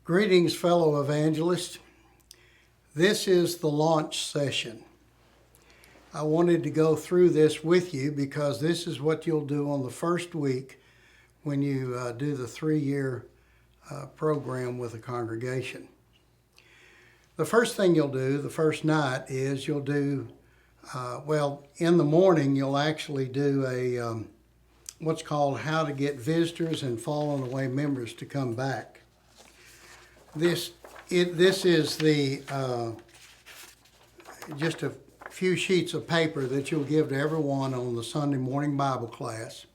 Greetings, fellow evangelists. This is the launch session. I wanted to go through this with you because this is what you'll do on the first week when you do the 3-year program with a congregation. The first thing you'll do the first night is you'll do, in the morning you'll actually do a what's called How to Get Visitors and Fallen Away Members to Come Back. This is the just a few sheets of paper that you'll give to everyone on the Sunday morning Bible class.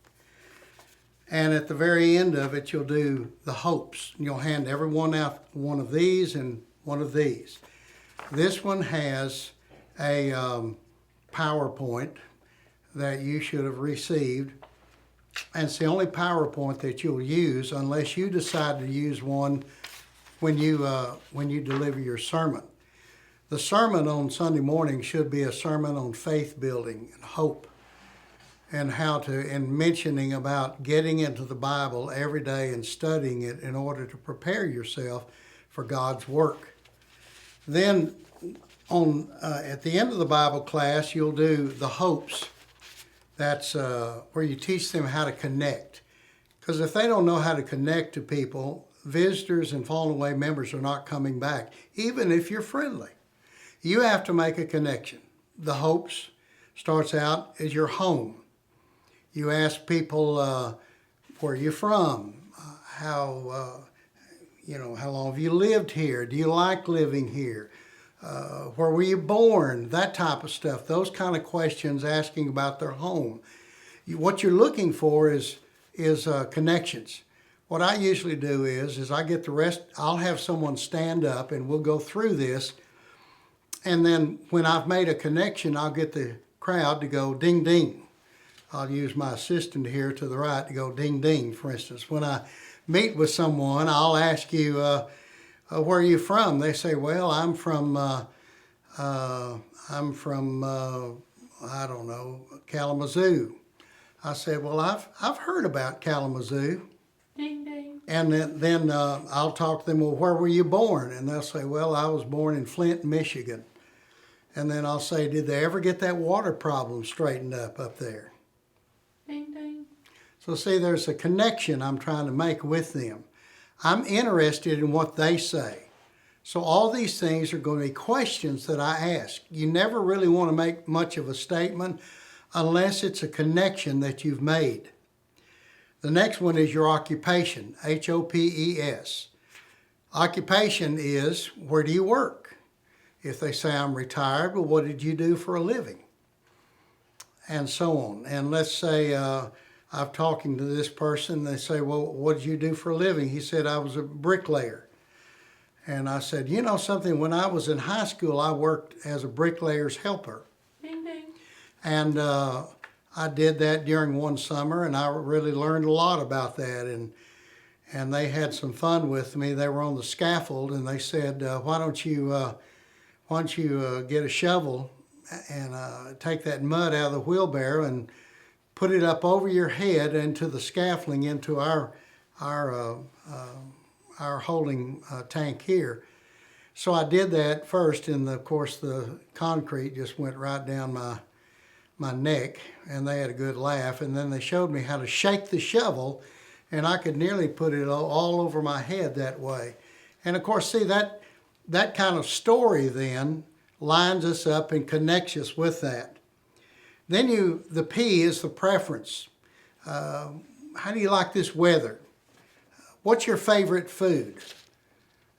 And at the very end of it, you'll do the hopes. You'll hand everyone out one of these and one of these. This one has a PowerPoint that you should have received. And it's the only PowerPoint that you'll use unless you decide to use one when you deliver your sermon. The sermon on Sunday morning should be a sermon on faith building and hope and and mentioning about getting into the Bible every day and studying it in order to prepare yourself for God's work. Then at the end of the Bible class, you'll do the hopes. That's where you teach them how to connect. Because if they don't know how to connect to people, visitors and fallen away members are not coming back, even if you're friendly. You have to make a connection. The hopes starts out as your home. You ask people, where you're from, how long have you lived here? Do you like living here? Where were you born? That type of stuff. Those kind of questions, asking about their home. What you're looking for is connections. What I usually do is I get the rest, I'll have someone stand up and we'll go through this. And then when I've made a connection, I'll get the crowd to go ding, ding. I'll use my assistant here to the right to go ding, ding, for instance. When I meet with someone, I'll ask you, where are you from? They say, well, I'm from Kalamazoo. I said, well, I've heard about Kalamazoo. Ding, ding. And then I'll talk to them, well, where were you born? And they'll say, well, I was born in Flint, Michigan. And then I'll say, did they ever get that water problem straightened up there? Ding, ding. So see, there's a connection I'm trying to make with them. I'm interested in what they say. So all these things are going to be questions that I ask. You never really want to make much of a statement unless it's a connection that you've made. The next one is your occupation, HOPES. Occupation is, where do you work? If they say I'm retired, well, what did you do for a living? And so on. And let's say I'm talking to this person, they say, well, what did you do for a living? He said, I was a bricklayer. And I said, you know something, when I was in high school, I worked as a bricklayer's helper. Ding, ding. And I did that during one summer, and I really learned a lot about that. And they had some fun with me. They were on the scaffold, and they said, why don't you get a shovel and take that mud out of the wheelbarrow and put it up over your head into the scaffolding into our holding tank here. So I did that first, and of course the concrete just went right down my neck, and they had a good laugh. And then they showed me how to shake the shovel, and I could nearly put it all over my head that way. And of course, see, that kind of story then lines us up and connects us with that. Then the P is the preference. How do you like this weather? What's your favorite food?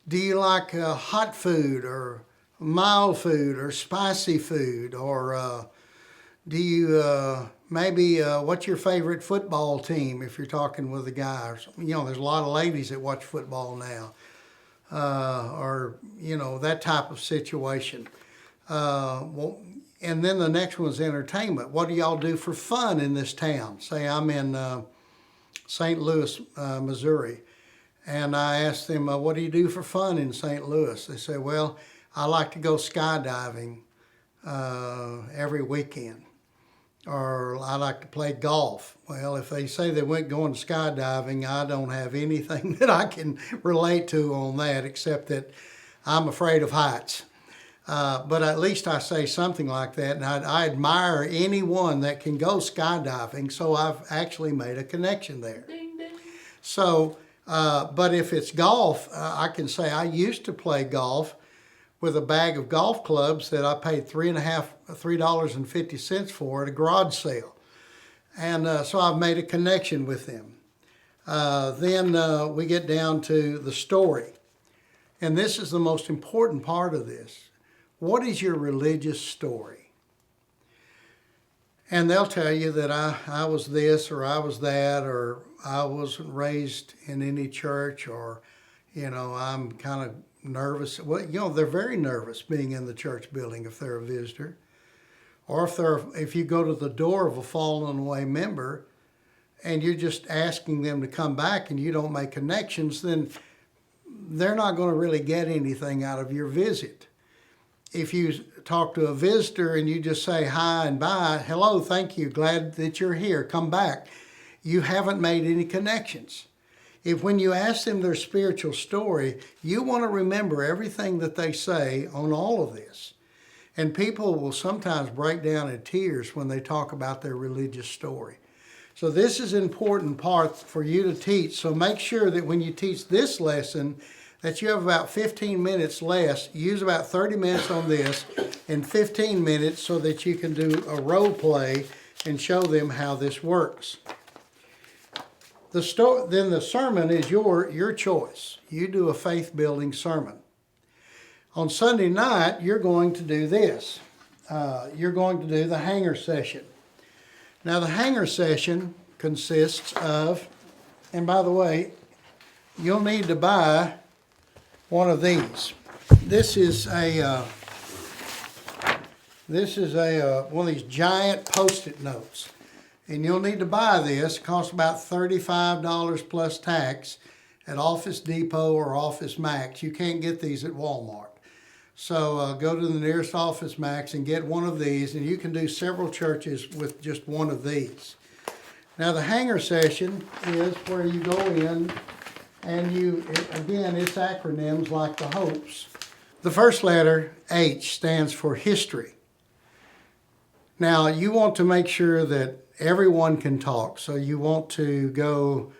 Do you like hot food or mild food or spicy food? Or do you what's your favorite football team if you're talking with a guy? Or something? There's a lot of ladies that watch football now. That type of situation. And then the next one's entertainment. What do y'all do for fun in this town? Say I'm in St. Louis, Missouri. And I asked them, what do you do for fun in St. Louis? They say, well, I like to go skydiving every weekend. or I like to play golf. Well, if they say they went going skydiving, I don't have anything that I can relate to on that except that I'm afraid of heights. But at least I say something like that, and I admire anyone that can go skydiving, so I've actually made a connection there. Ding ding. So, but if it's golf, I can say I used to play golf with a bag of golf clubs that I paid $3.50 for at a garage sale. And so I've made a connection with them. Then we get down to the story. And this is the most important part of this. What is your religious story? And they'll tell you that I was this or I was that, or I wasn't raised in any church, or, I'm kind of nervous. Well, they're very nervous being in the church building if they're a visitor. Or if you go to the door of a fallen away member and you're just asking them to come back and you don't make connections, then they're not going to really get anything out of your visit. If you talk to a visitor and you just say hi and bye, hello, thank you, glad that you're here, come back, you haven't made any connections. If when you ask them their spiritual story, you want to remember everything that they say on all of this. And people will sometimes break down in tears when they talk about their religious story. So this is an important part for you to teach. So make sure that when you teach this lesson, that you have about 15 minutes less. Use about 30 minutes on this and 15 minutes so that you can do a role play and show them how this works. Then the sermon is your choice. You do a faith-building sermon. On Sunday night, you're going to do this. You're going to do the hanger session. Now, the hanger session consists of, and by the way, you'll need to buy one of these. This is one of these giant Post-it notes. And you'll need to buy this. It costs about $35 plus tax at Office Depot or Office Max. You can't get these at Walmart. So go to the nearest Office Max and get one of these, and you can do several churches with just one of these. Now the hanger session is where you go in and again, it's acronyms like the hopes. The first letter, H, stands for history. Now you want to make sure that everyone can talk. So you want to go,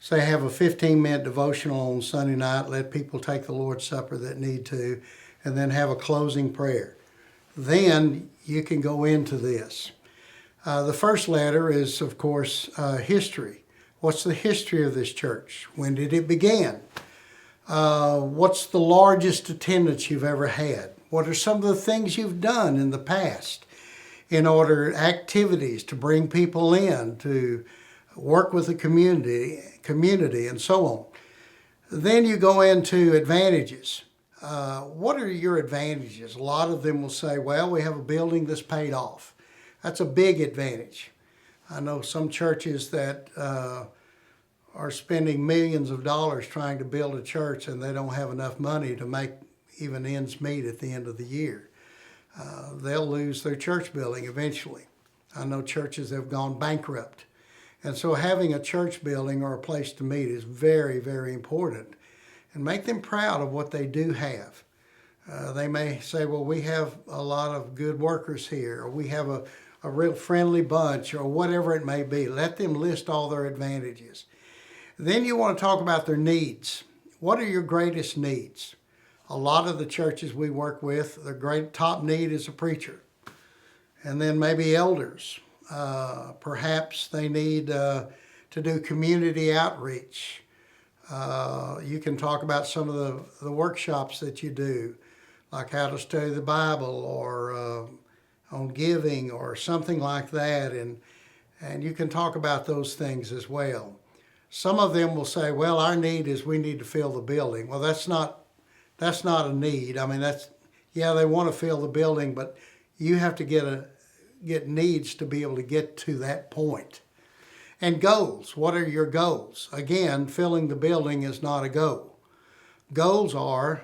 say, have a 15-minute devotional on Sunday night, let people take the Lord's Supper that need to, and then have a closing prayer. Then you can go into this. The first letter is, of course, history. What's the history of this church? When did it begin? What's the largest attendance you've ever had? What are some of the things you've done in the past in order, activities to bring people in, to work with the community, and so on. Then you go into advantages. What are your advantages? A lot of them will say, well, we have a building that's paid off. That's a big advantage. I know some churches that are spending millions of dollars trying to build a church and they don't have enough money to make even ends meet at the end of the year. They'll lose their church building eventually. I know churches have gone bankrupt. And so having a church building or a place to meet is very, very important. And make them proud of what they do have. They may say, well, we have a lot of good workers here, or we have a real friendly bunch, or whatever it may be. Let them list all their advantages. Then you want to talk about their needs. What are your greatest needs? A lot of the churches we work with, their great top need is a preacher. And then maybe elders. Perhaps they need to do community outreach. You can talk about some of the workshops that you do, like how to study the Bible, or on giving, or something like that. And you can talk about those things as well. Some of them will say, well, our need is we need to fill the building. Well, that's not a need. I mean, they want to fill the building, but you have to get needs to be able to get to that point. And goals. What are your goals? Again, filling the building is not a goal. Goals are,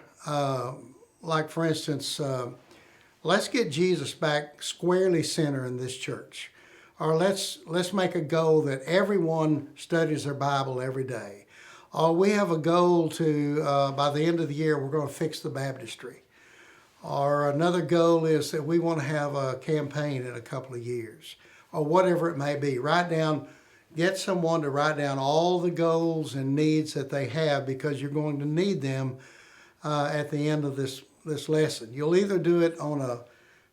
like for instance, let's get Jesus back squarely center in this church. Or let's make a goal that everyone studies their Bible every day. Or we have a goal to, by the end of the year, we're going to fix the baptistry. Or another goal is that we want to have a campaign in a couple of years. Or whatever it may be. Get someone to write down all the goals and needs that they have, because you're going to need them at the end of this lesson. You'll either do it on a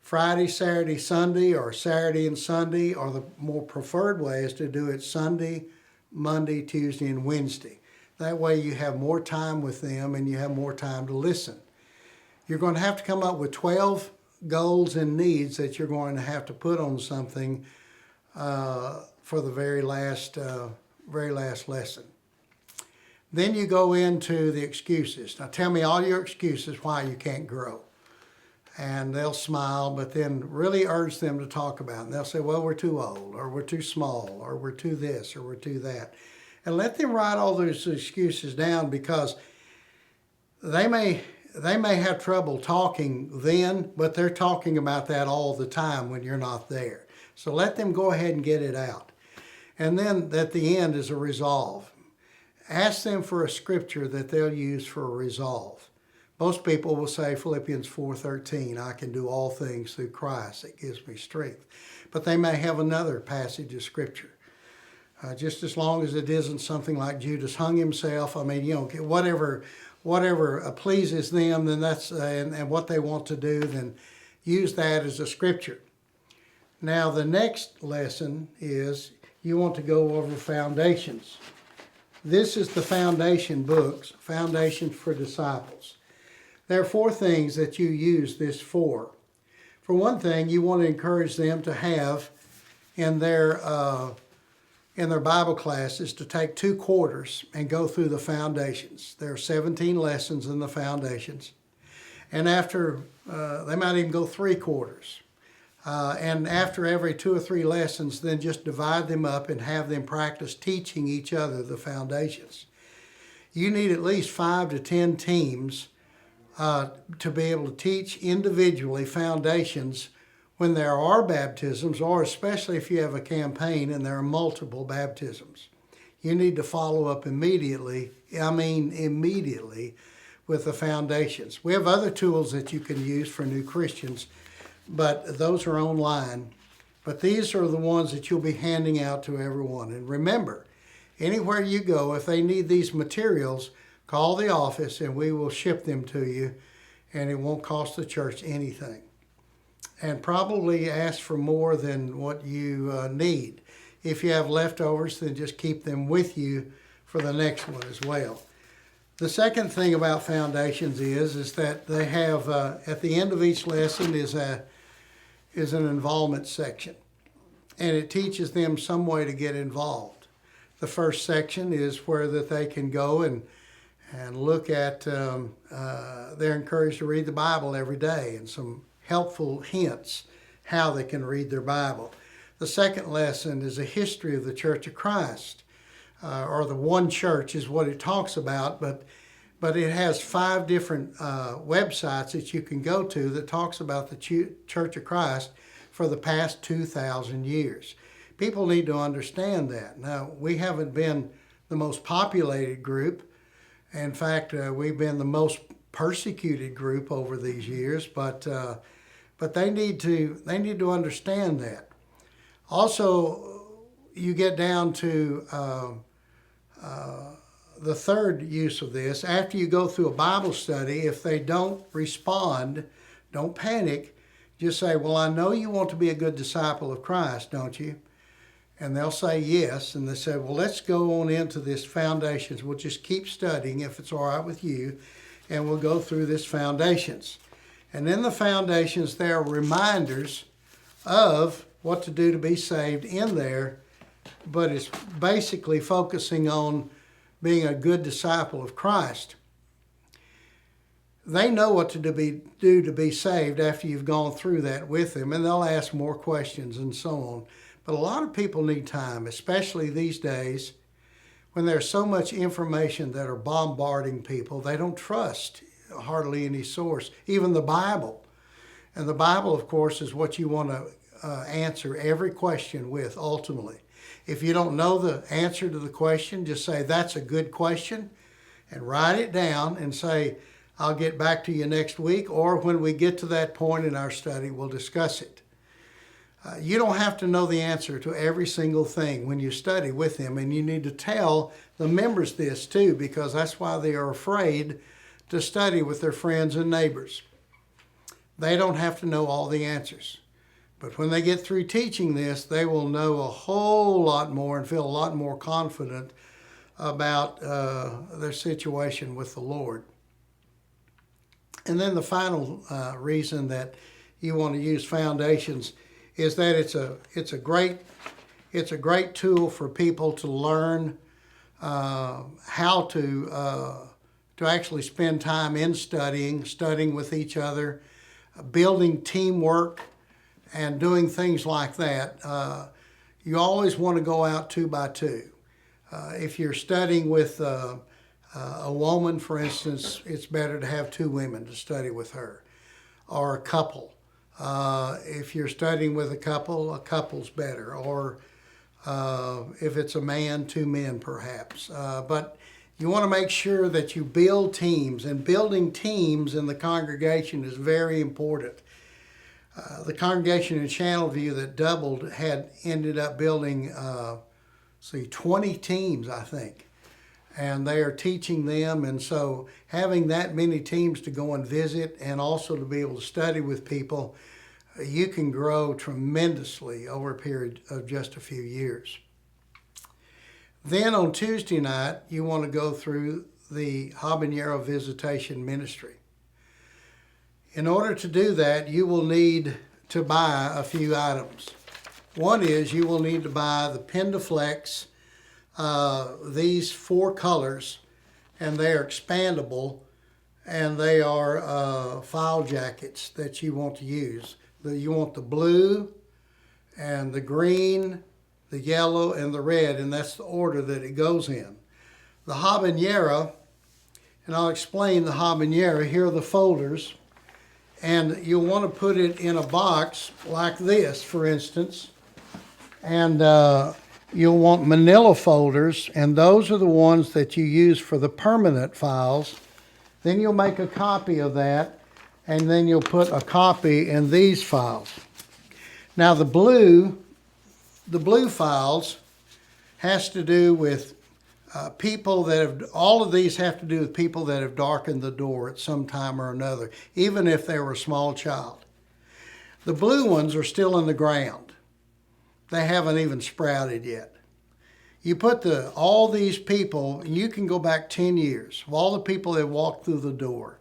Friday, Saturday, Sunday, or Saturday and Sunday, or the more preferred way is to do it Sunday, Monday, Tuesday, and Wednesday. That way you have more time with them and you have more time to listen. You're going to have to come up with 12 goals and needs that you're going to have to put on something for the very last lesson. Then you go into the excuses. Now tell me all your excuses why you can't grow. And they'll smile, but then really urge them to talk about it. And they'll say, well, we're too old, or we're too small, or we're too this, or we're too that. And let them write all those excuses down, because they may have trouble talking then, but they're talking about that all the time when you're not there. So let them go ahead and get it out. And then at the end is a resolve. Ask them for a scripture that they'll use for a resolve. Most people will say Philippians 4:13, I can do all things through Christ that gives me strength. But they may have another passage of scripture. Just as long as it isn't something like Judas hung himself. I mean, whatever pleases them, then that's and what they want to do, then use that as a scripture. Now the next lesson is you want to go over foundations. This is the foundation books, Foundations for Disciples. There are 4 things that you use this for. For one thing, you want to encourage them to have in their Bible classes to take 2 quarters and go through the foundations. There are 17 lessons in the foundations. And after, they might even go 3 quarters. And after every 2 or 3 lessons, then just divide them up and have them practice teaching each other the foundations. You need at least 5 to 10 teams to be able to teach individually foundations when there are baptisms, or especially if you have a campaign and there are multiple baptisms. You need to follow up immediately with the foundations. We have other tools that you can use for new Christians, but those are online. But these are the ones that you'll be handing out to everyone. And remember, anywhere you go, if they need these materials, call the office and we will ship them to you, and it won't cost the church anything. And probably ask for more than what you need. If you have leftovers, then just keep them with you for the next one as well. The second thing about foundations is that they have, at the end of each lesson is an involvement section. And it teaches them some way to get involved. The first section is where that they can go and look at, they're encouraged to read the Bible every day, and some helpful hints how they can read their Bible. The second lesson is a history of the Church of Christ, or the one church is what it talks about, but it has 5 different websites that you can go to that talks about the Church of Christ for the past 2,000 years. People need to understand that. Now, we haven't been the most populated group. In fact, we've been the most persecuted group over these years, but they need to understand that. Also, you get down to the third use of this. After you go through a Bible study, if they don't respond, don't panic. Just say, well, I know you want to be a good disciple of Christ, don't you? And they'll say yes. And they say, well, let's go on into this foundations. We'll just keep studying if it's all right with you. And we'll go through this foundations. And in the foundations, there are reminders of what to do to be saved in there. But it's basically focusing on being a good disciple of Christ. They know what to do to be saved after you've gone through that with them, and they'll ask more questions and so on. But a lot of people need time, especially these days when there's so much information that are bombarding people. They don't trust hardly any source, even the Bible. And the Bible, of course, is what you want to answer every question with ultimately. If you don't know the answer to the question, just say, that's a good question, and write it down and say, I'll get back to you next week, or when we get to that point in our study, we'll discuss it. You don't have to know the answer to every single thing when you study with them, and you need to tell the members this too, because that's why they are afraid to study with their friends and neighbors. They don't have to know all the answers. But when they get through teaching this, they will know a whole lot more and feel a lot more confident about their situation with the Lord. And then the final reason that you want to use foundations is that it's a great tool for people to learn how to actually spend time in studying with each other, building teamwork, and doing things like that. You always want to go out 2 by 2. If you're studying with a woman, for instance, it's better to have 2 women to study with her, or a couple. If you're studying with a couple's better, or if it's a man, 2 men perhaps. But you want to make sure that you build teams, and building teams in the congregation is very important. The congregation in Channelview that doubled had ended up building 20 teams, I think. And they are teaching them, and so having that many teams to go and visit and also to be able to study with people, you can grow tremendously over a period of just a few years. Then on Tuesday night, you want to go through the Habanero Visitation Ministry. In order to do that, you will need to buy a few items. One is you will need to buy the Pendaflex, these 4 colors, and they are expandable, and they are file jackets that you want to use. You want the blue and the green, the yellow, and the red, and that's the order that it goes in. The Habanero, and I'll explain the Habanero. Here are the folders. And you'll want to put it in a box like this, for instance. And you'll want manila folders, and those are the ones that you use for the permanent files. Then you'll make a copy of that, and then you'll put a copy in these files. Now the blue files has to do with people that have, all of these have to do with people that have darkened the door at some time or another, even if they were a small child. The blue ones are still in the ground. They haven't even sprouted yet. You put all these people, and you can go back 10 years, of all the people that walked through the door,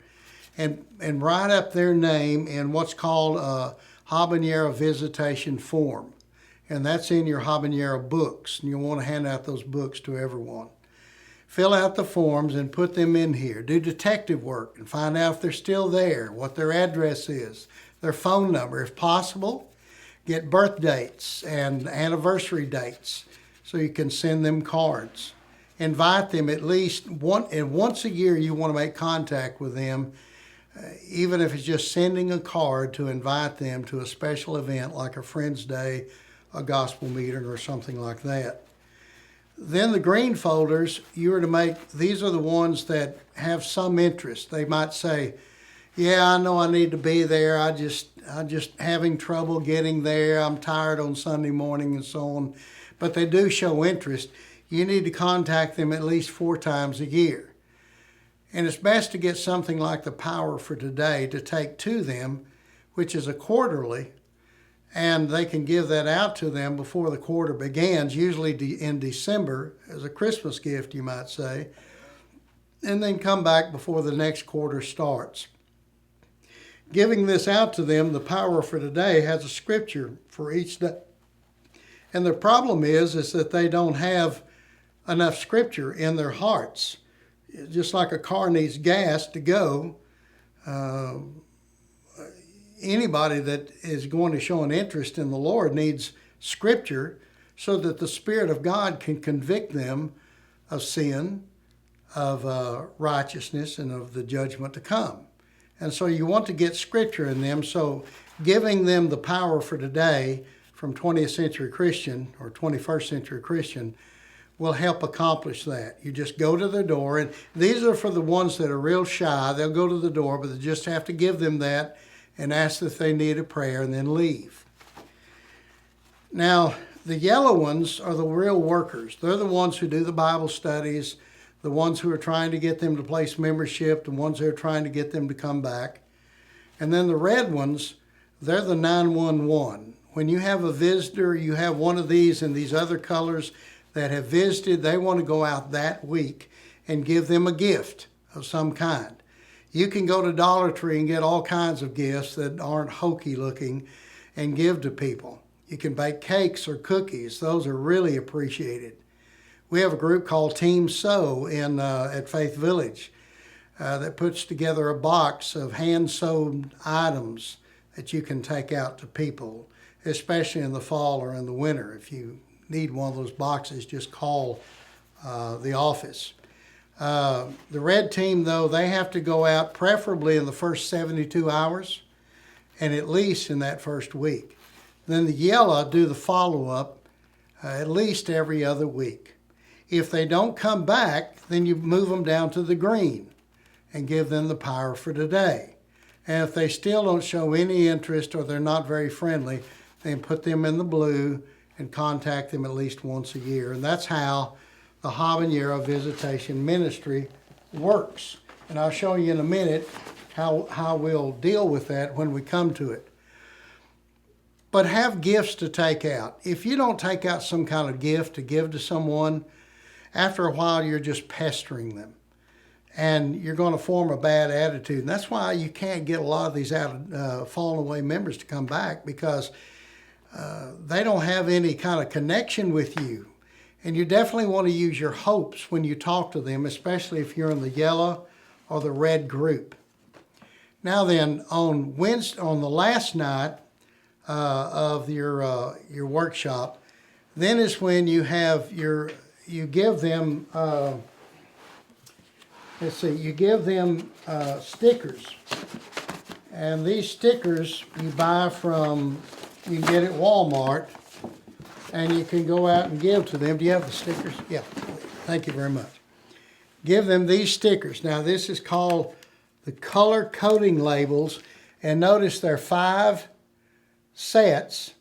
and write up their name in what's called a Habanero Visitation Form. And that's in your Habanero books, and you'll want to hand out those books to everyone. Fill out the forms and put them in here. Do detective work and find out if they're still there, what their address is, their phone number. If possible, get birth dates and anniversary dates so you can send them cards. Invite them at least once a year. You want to make contact with them, even if it's just sending a card to invite them to a special event like a Friends Day, a gospel meeting, or something like that. Then the green folders, you are to make, these are the ones that have some interest. They might say, yeah, I know I need to be there. I'm just having trouble getting there. I'm tired on Sunday morning and so on. But they do show interest. You need to contact them at least 4 times a year. And it's best to get something like the Power for Today to take to them, which is a quarterly, and they can give that out to them before the quarter begins, usually in December, as a Christmas gift, you might say, and then come back before the next quarter starts. Giving this out to them, the Power for Today has a scripture for each day. And the problem is that they don't have enough scripture in their hearts. Just like a car needs gas to go, anybody that is going to show an interest in the Lord needs scripture so that the Spirit of God can convict them of sin, of righteousness, and of the judgment to come. And so you want to get scripture in them. So giving them the power for today from 20th century Christian or 21st century Christian will help accomplish that. You just go to the door, and these are for the ones that are real shy. They'll go to the door, but they just have to give them that and ask if they need a prayer and then leave. Now, the yellow ones are the real workers. They're the ones who do the Bible studies, the ones who are trying to get them to place membership, the ones who are trying to get them to come back. And then the red ones, they're the 911. When you have a visitor, you have one of these and these other colors that have visited, they want to go out that week and give them a gift of some kind. You can go to Dollar Tree and get all kinds of gifts that aren't hokey looking and give to people. You can bake cakes or cookies. Those are really appreciated. We have a group called Team Sew at Faith Village that puts together a box of hand-sewed items that you can take out to people, especially in the fall or in the winter. If you need one of those boxes, just call the office. The red team, though, they have to go out preferably in the first 72 hours and at least in that first week. Then the yellow do the follow-up at least every other week. If they don't come back, then you move them down to the green and give them the power for today. And if they still don't show any interest or they're not very friendly, then put them in the blue and contact them at least once a year. And that's how the Habanero Visitation Ministry works. And I'll show you in a minute how we'll deal with that when we come to it. But have gifts to take out. If you don't take out some kind of gift to give to someone, after a while you're just pestering them. And you're going to form a bad attitude. And that's why you can't get a lot of these fallen away members to come back, because they don't have any kind of connection with you. And you definitely want to use your hopes when you talk to them, especially if you're in the yellow or the red group. Now then, on the last night of your workshop, then is when you have you give them you give them stickers. And these stickers you buy you can get at Walmart, and you can go out and give to them. Do you have the stickers? Yeah, thank you very much. Give them these stickers. Now this is called the color coding labels, and notice there are 5 sets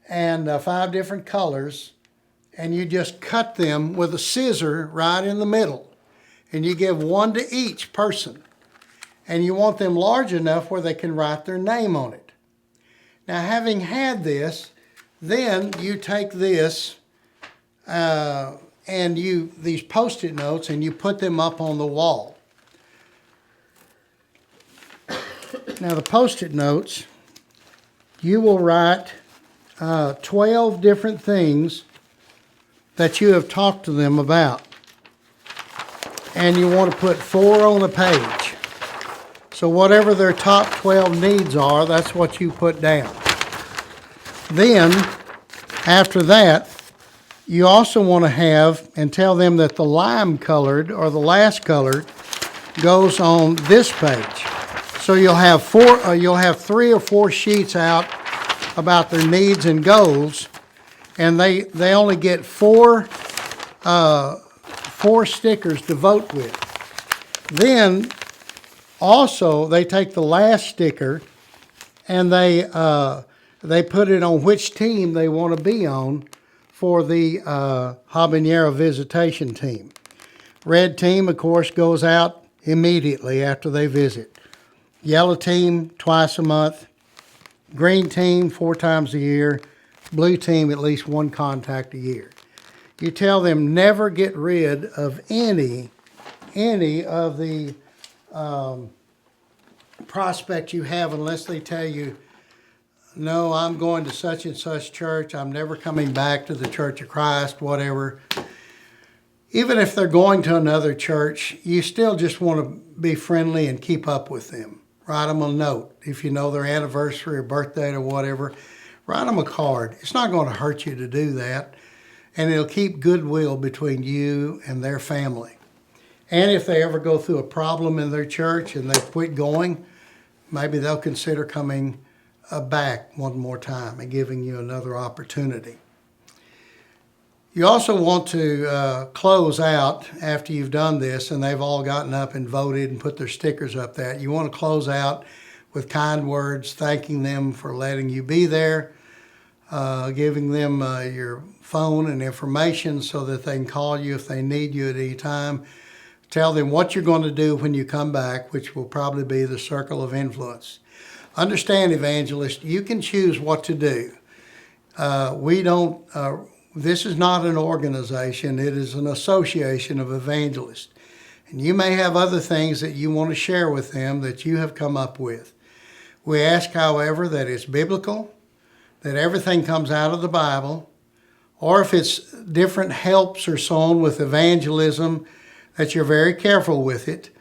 and 5 different colors, and you just cut them with a scissor right in the middle, and you give one to each person, and you want them large enough where they can write their name on it. Now, having had this, then you take this and these Post-it notes, and you put them up on the wall. Now, the Post-it notes, you will write 12 different things that you have talked to them about. And you want to put 4 on a page. So whatever their top 12 needs are, that's what you put down. Then, after that, you also want to have and tell them that the lime colored or the last colored goes on this page. So you'll have 3 or 4 sheets out about their needs and goals, and they only get 4 stickers to vote with. Then also they take the last sticker and they put it on which team they want to be on for the Habanero Visitation Team. Red team, of course, goes out immediately after they visit. Yellow team, twice a month. Green team, 4 times a year. Blue team, at least 1 contact a year. You tell them never get rid of any of the prospects you have unless they tell you, no, I'm going to such and such church. I'm never coming back to the Church of Christ, whatever. Even if they're going to another church, you still just want to be friendly and keep up with them. Write them a note. If you know their anniversary or birthday or whatever, write them a card. It's not going to hurt you to do that. And it'll keep goodwill between you and their family. And if they ever go through a problem in their church and they quit going, maybe they'll consider coming back one more time and giving you another opportunity. You also want to close out after you've done this, and they've all gotten up and voted and put their stickers up there. You want to close out with kind words, thanking them for letting you be there, giving them your phone and information so that they can call you if they need you at any time. Tell them what you're going to do when you come back, which will probably be the circle of influence. Understand, evangelist, you can choose what to do. This is not an organization, it is an association of evangelists. And you may have other things that you want to share with them that you have come up with. We ask, however, that it's biblical, that everything comes out of the Bible, or if it's different helps or so on with evangelism, that you're very careful with it,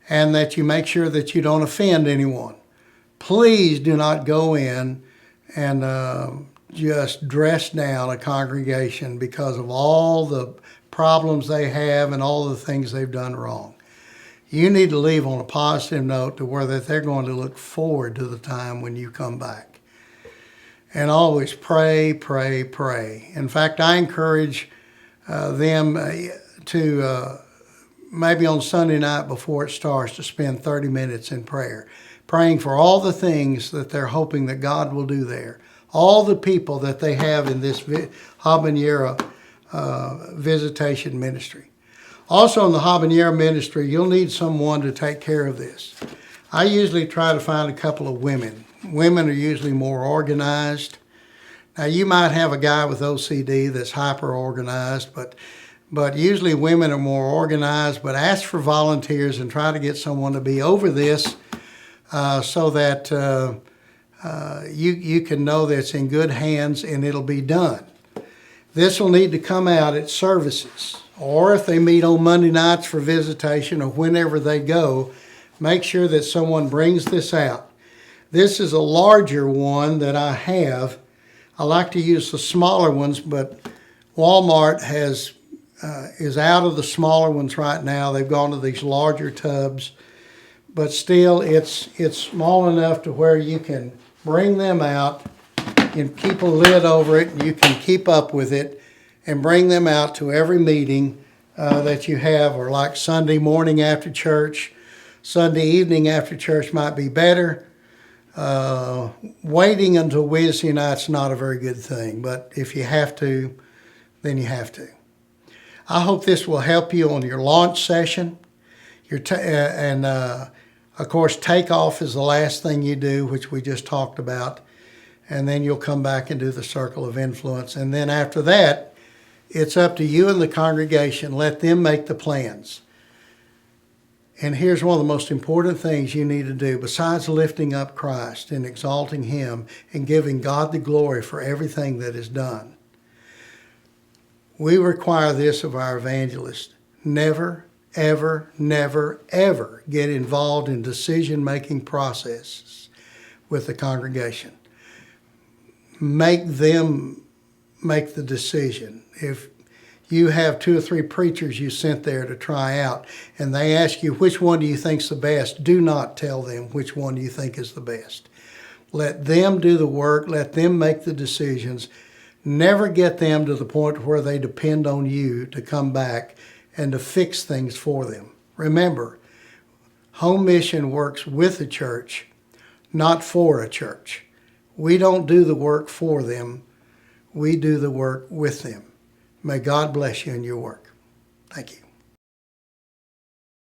and that you make sure that you don't offend anyone. Please do not go in and just dress down a congregation because of all the problems they have and all the things they've done wrong. You need to leave on a positive note to where that they're going to look forward to the time when you come back. And always pray, pray, pray. In fact, I encourage them to maybe on Sunday night before it starts to spend 30 minutes in prayer, praying for all the things that they're hoping that God will do there. All the people that they have in this Habanero visitation ministry. Also in the Habanero ministry, you'll need someone to take care of this. I usually try to find a couple of women. Women are usually more organized. Now you might have a guy with OCD that's hyper organized, but usually women are more organized. But ask for volunteers and try to get someone to be over this so that you can know that it's in good hands and it'll be done. This will need to come out at services, or if they meet on Monday nights for visitation or whenever they go, make sure that someone brings this out. This is a larger one that I have. I like to use the smaller ones, but Walmart is out of the smaller ones right now. They've gone to these larger tubs, but still it's small enough to where you can bring them out and keep a lid over it, and you can keep up with it and bring them out to every meeting that you have, or like Sunday morning after church, Sunday evening after church might be better. Waiting until Wednesday night's not a very good thing, but if you have to, then you have to. I hope this will help you on your launch session. Of course, takeoff is the last thing you do, which we just talked about. And then you'll come back and do the circle of influence. And then after that, it's up to you and the congregation. Let them make the plans. And here's one of the most important things you need to do, besides lifting up Christ and exalting Him and giving God the glory for everything that is done. We require this of our evangelists. Never, ever, never, ever get involved in decision-making processes with the congregation. Make them make the decision. If you have 2 or 3 preachers you sent there to try out, and they ask you, which one do you think's the best? Do not tell them which one you think is the best. Let them do the work. Let them make the decisions. Never get them to the point where they depend on you to come back and to fix things for them. Remember, home mission works with the church, not for a church. We don't do the work for them. We do the work with them. May God bless you in your work. Thank you.